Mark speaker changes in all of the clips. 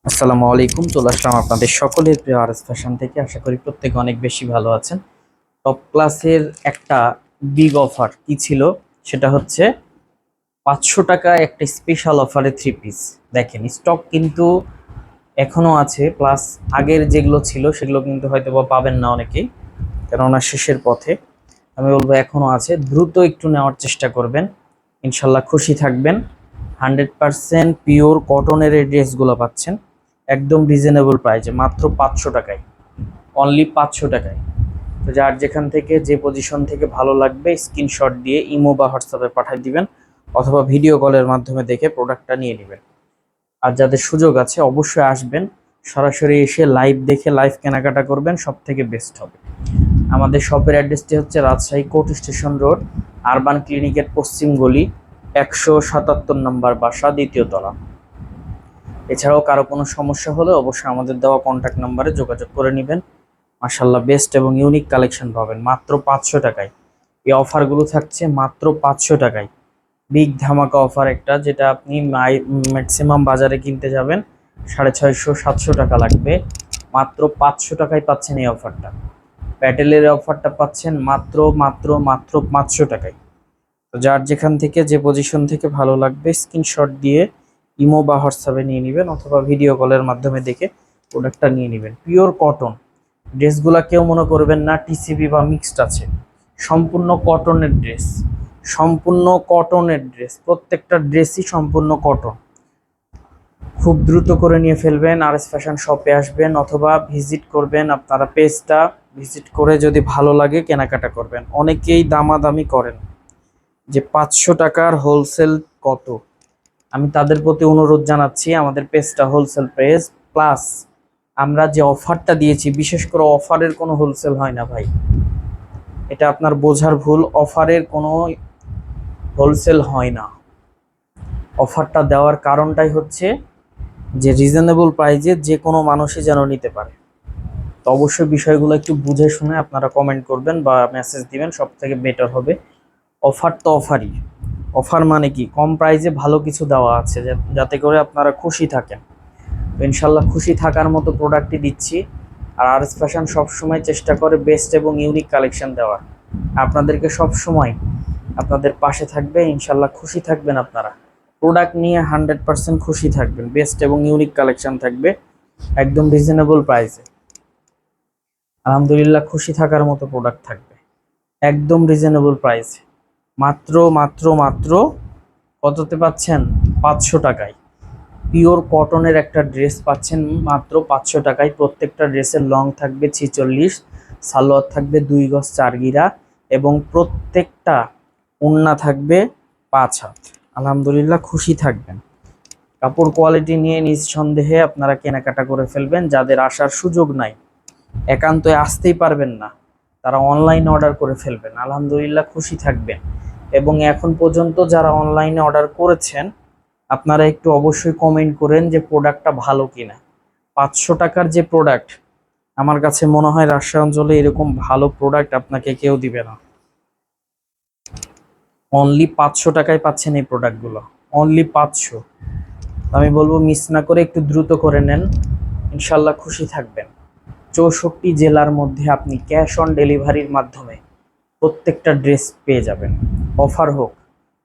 Speaker 1: আসসালামু আলাইকুম। চলে আসলাম আপনাদের সকলের প্রিয় আরএস ফ্যাশন থেকে। আশা করি প্রত্যেকে অনেক বেশি ভালো আছেন। টপ ক্লাসের একটা বিগ অফার কি ছিল, সেটা হচ্ছে 500 টাকা একটা স্পেশাল অফারে থ্রি পিস। দেখেন, স্টক কিন্তু এখনো আছে, প্লাস আগের যেগুলো ছিল সেগুলো কিন্তু হয়তো বা পাবেন না অনেকেই, কেননা শেষের পথে। আমি বলবো এখনো আছে, দ্রুত একটু নেওয়ার চেষ্টা করবেন, ইনশাল্লাহ খুশি থাকবেন। 100% পিওর কটনের এই ড্রেসগুলো পাচ্ছেন একদম রিজনেবল প্রাইসে, মাত্র 500 টাকায়, অনলি 500 টাকায়। তো যার যেখান থেকে যে পজিশন থেকে ভালো লাগবে স্ক্রিনশট দিয়ে ইমো বা হোয়াটসঅ্যাপে পাঠিয়ে দিবেন, অথবা ভিডিও কলের মাধ্যমে দেখে প্রোডাক্টটা নিয়ে নেবেন। আর যাদের সুযোগ আছে অবশ্যই আসবেন, সরাসরি এসে লাইভ দেখে লাইভ কেনাকাটা করবেন, সব থেকে বেস্ট হবে। আমাদের শপের অ্যাড্রেসটি হচ্ছে Rajshahi court station road, urban ক্লিনিকের পশ্চিম গলি, 177 নম্বর বাসা, দ্বিতীয় তলা। এছাড়াও কারো কোনো সমস্যা হলে অবশ্যই আমাদের দেওয়া কন্ট্যাক্ট নাম্বারে যোগাযোগ করে নেবেন। মাশাল্লাহ বেস্ট এবং ইউনিক কালেকশন পাবেন মাত্র 500 টাকায়। এই অফারগুলো থাকছে মাত্র 500 টাকায়। বিগ ধামাকা অফার একটা, যেটা আপনি ম্যাক্সিমাম বাজারে কিনতে যাবেন 650-700 টাকা লাগবে, মাত্র 500 টাকায় পাচ্ছেন এই অফারটা। প্যাটেলের অফারটা পাচ্ছেন মাত্র মাত্র মাত্র 500 টাকায়। তো যার যেখান থেকে যে পজিশন থেকে ভালো লাগবে স্ক্রিনশট দিয়ে ইমো বা হোয়াটসঅ্যাপে নিয়ে নেবেন, অথবা ভিডিও কলের মাধ্যমে দেখে প্রোডাক্টটা নিয়ে নেবেন। পিওর কটন ড্রেসগুলা কেউ মনে করবেন না টিসিবি বা মিক্সড আছে, সম্পূর্ণ কটনের ড্রেস, সম্পূর্ণ কটনের ড্রেস, প্রত্যেকটা ড্রেসই সম্পূর্ণ কটন। খুব দ্রুত করে নিয়ে ফেলবেন, আরএস ফ্যাশন শপে আসবেন অথবা ভিজিট করবেন, আপনারা পেজটা ভিজিট করে যদি ভালো লাগে কেনাকাটা করবেন। অনেকেই দামাদামি করেন যে 500 টাকার হোলসেল কত, আমি তাদের প্রতি অনুরোধ জানাচ্ছি, আমাদের পেজটা হোলসেল পেজ, প্লাস আমরা যে অফারটা দিয়েছি, বিশেষ করে অফারের কোনো হোলসেল হয় না ভাই, এটা আপনার বোঝার ভুল। অফারের কোনো হোলসেল হয় না। অফারটা দেওয়ার কারণটাই হচ্ছে যে রিজনেবল প্রাইজে যে কোনো মানুষই যেন নিতে পারে। তো অবশ্যই বিষয়গুলো একটু বুঝে শুনে আপনারা কমেন্ট করবেন বা মেসেজ দিবেন, সব থেকে বেটার হবে। অফার তো অফারই, অফার মানে কি, কম প্রাইজে ভালো কিছু দেওয়া আছে যাতে করে আপনারা খুশি থাকেন। তো ইনশাল্লাহ খুশি থাকার মতো প্রোডাক্টই দিচ্ছি। আর আরএস ফ্যাশন সবসময় চেষ্টা করে বেস্ট এবং ইউনিক কালেকশন দেওয়ার, আপনাদেরকে সবসময় আপনাদের পাশে থাকবে। ইনশাল্লাহ খুশি থাকবেন আপনারা, প্রোডাক্ট নিয়ে 100% খুশি থাকবেন। বেস্ট এবং ইউনিক কালেকশন থাকবে একদম রিজনেবল প্রাইসে, আলহামদুলিল্লাহ খুশি থাকার মতো প্রোডাক্ট থাকবে একদম রিজনেবল প্রাইসে। মাত্র মাত্র মাত্র কততে পাচ্ছেন? 500 টাকায় পিওর কটনের একটা ড্রেস পাচ্ছেন মাত্র 500 টাকায়। প্রত্যেকটা ড্রেসের লং থাকবে 46, সালোয়ার থাকবে 2 গজ 4 গিরা, এবং প্রত্যেকটা ওড়না থাকবে 5 হাত। আলহামদুলিল্লাহ খুশি থাকবেন। কাপড় কোয়ালিটি নিয়ে নিঃসন্দেহে আপনারা কেনাকাটা করে ফেলবেন। যাদের আসার সুযোগ নাই, একান্তই আসতেই পারবেন না, তারা অনলাইনে অর্ডার করে ফেলবেন, আলহামদুলিল্লাহ খুশি থাকবেন। এবং এখন পর্যন্ত যারা অনলাইনে অর্ডার করেছেন, আপনারা একটু অবশ্যই কমেন্ট করেন যে প্রোডাক্টটা ভালো কিনা। 500 টাকার যে প্রোডাক্ট, আমার কাছে মনে হয় রাজশাহী অঞ্চলে এরকম ভালো প্রোডাক্ট আপনাকে কেউ দিবে না। অনলি 500 টাকায় পাচ্ছেন এই প্রোডাক্টগুলো, অনলি 500। আমি বলবো মিস না করে একটু দ্রুত করে নেন, ইনশাল্লাহ খুশি থাকবেন। 64 জেলার মধ্যে আপনি ক্যাশ অন ডেলিভারির মাধ্যমে প্রত্যেকটা ড্রেস পেয়ে যাবেন। অফার হোক,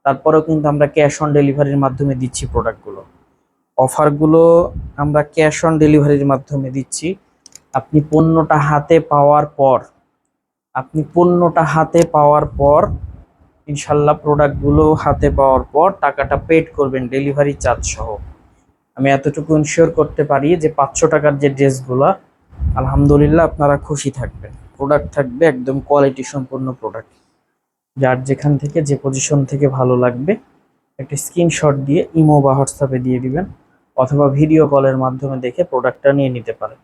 Speaker 1: তারপরেও কিন্তু আমরা ক্যাশ অন ডেলিভারির মাধ্যমে দিচ্ছি প্রোডাক্টগুলো। অফারগুলো আমরা ক্যাশ অন ডেলিভারির মাধ্যমে দিচ্ছি। আপনি পণ্যটা হাতে পাওয়ার পর, আপনি পণ্যটা হাতে পাওয়ার পর ইনশাল্লাহ প্রোডাক্টগুলো হাতে পাওয়ার পর টাকাটা পেড করবেন ডেলিভারি চার্জ সহ। আমি এতটুকু ইনশিওর করতে পারি যে 500 টাকার যে ড্রেসগুলো, আলহামদুলিল্লাহ আপনারা খুশি থাকবেন। প্রোডাক্ট থাকবে একদম কোয়ালিটি সম্পূর্ণ প্রোডাক্ট। যার যেখান থেকে যে পজিশন থেকে ভালো লাগবে একটা স্ক্রিনশট দিয়ে ইমো বা হোয়াটসঅ্যাপে দিয়ে দিবেন, অথবা ভিডিও কলের মাধ্যমে দেখে প্রোডাক্টটা নিয়ে নিতে পারেন।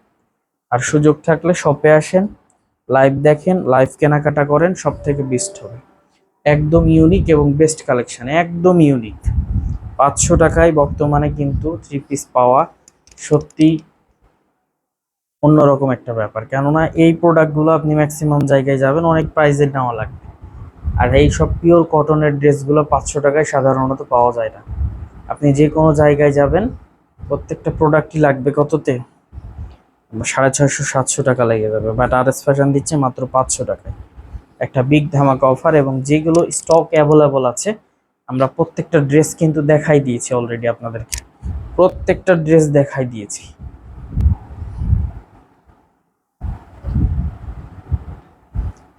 Speaker 1: আর সুযোগ থাকলে শপে আসেন, লাইভ দেখেন, লাইভ কেনাকাটা করেন, সব থেকে বেস্ট হবে। একদম ইউনিক এবং বেস্ট কালেকশন, একদম ইউনিক। 500 টাকায় বর্তমানে কিন্তু থ্রি পিস পাওয়া সত্যি অন্যরকম একটা ব্যাপার, কেননা এই প্রোডাক্টগুলো আপনি ম্যাক্সিমাম জায়গায় যাবেন অনেক প্রাইসের নেওয়া লাগবে। আর এই সব পিওর কটনের ড্রেসগুলো 500 টাকায় সাধারণত পাওয়া যায় না। আপনি যে কোনো জায়গায় যাবেন প্রত্যেকটা প্রোডাক্টই লাগবে কততে? 650-700 টাকা লেগে যাবে, বাট আর এস ফ্যাশন দিচ্ছে মাত্র 500 টাকায়। একটা বিগ ধামাকা অফার, এবং যেগুলো স্টক অ্যাভেলেবল আছে আমরা প্রত্যেকটা ড্রেস কিন্তু দেখাই দিয়েছি অলরেডি আপনাদেরকে, প্রত্যেকটা ড্রেস দেখাই দিয়েছি।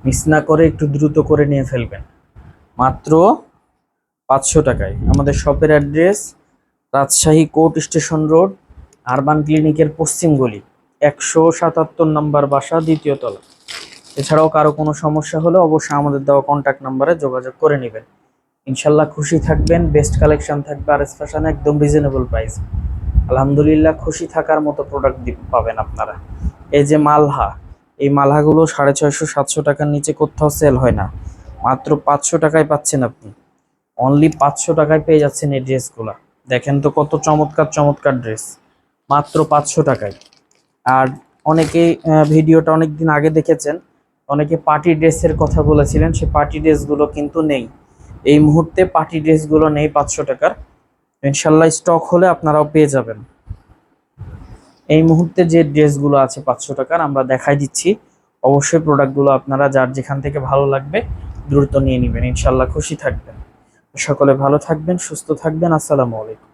Speaker 1: মিস না করে একটু দ্রুত করে নিয়ে ফেলবেন। মাত্র 500 টাকায়। আমাদের শপের address Rajshahi court station road, urban ক্লিনিকের পশ্চিম গলি, 177 নম্বর বাসা, দ্বিতীয় তলা। এছাড়াও কারো কোনো সমস্যা হলে অবশ্যই আমাদের দেওয়া কন্ট্যাক্ট নাম্বারে যোগাযোগ করে নেবেন। ইনশাল্লাহ খুশি থাকবেন। বেস্ট কালেকশন থাকবে আর এস ফ্যাশনে, একদম রিজনেবল প্রাইস। আলহামদুলিল্লাহ, খুশি থাকার মতো প্রোডাক্ট পাবেন আপনারা। এই যে মালহা, এই মালহাগুলো 650-700 টাকার নিচে কোথাও সেল হয় না, মাত্র 500 টাকায় পাচ্ছেন আপনি। অনলি 500 টাকায় পেয়ে যাচ্ছেন এই ড্রেসগুলা। দেখেন তো কত চমৎকার চমৎকার ড্রেস, মাত্র 500 টাকায়। আর অনেকেই ভিডিওটা অনেক দিন আগে দেখেছেন, অনেকে পার্টি ড্রেসের কথা বলেছিলেন, সে পার্টি ড্রেসগুলো কিন্তু নেই এই মুহূর্তে। পার্টি ড্রেসগুলো নেই 500 টাকার। ইনশাল্লাহ স্টক হলে আপনারাও পেয়ে যাবেন। এই মুহূর্তে যে ড্রেসগুলো আছে 500 টাকার আমরা দেখাই দিচ্ছি। অবশ্যই প্রোডাক্টগুলো আপনারা যার যেখান থেকে ভালো লাগবে দ্রুত নিয়ে নেবেন। ইনশাল্লাহ খুশি থাকবেন। সকলে ভালো থাকবেন, সুস্থ থাকবেন। আসসালামু আলাইকুম।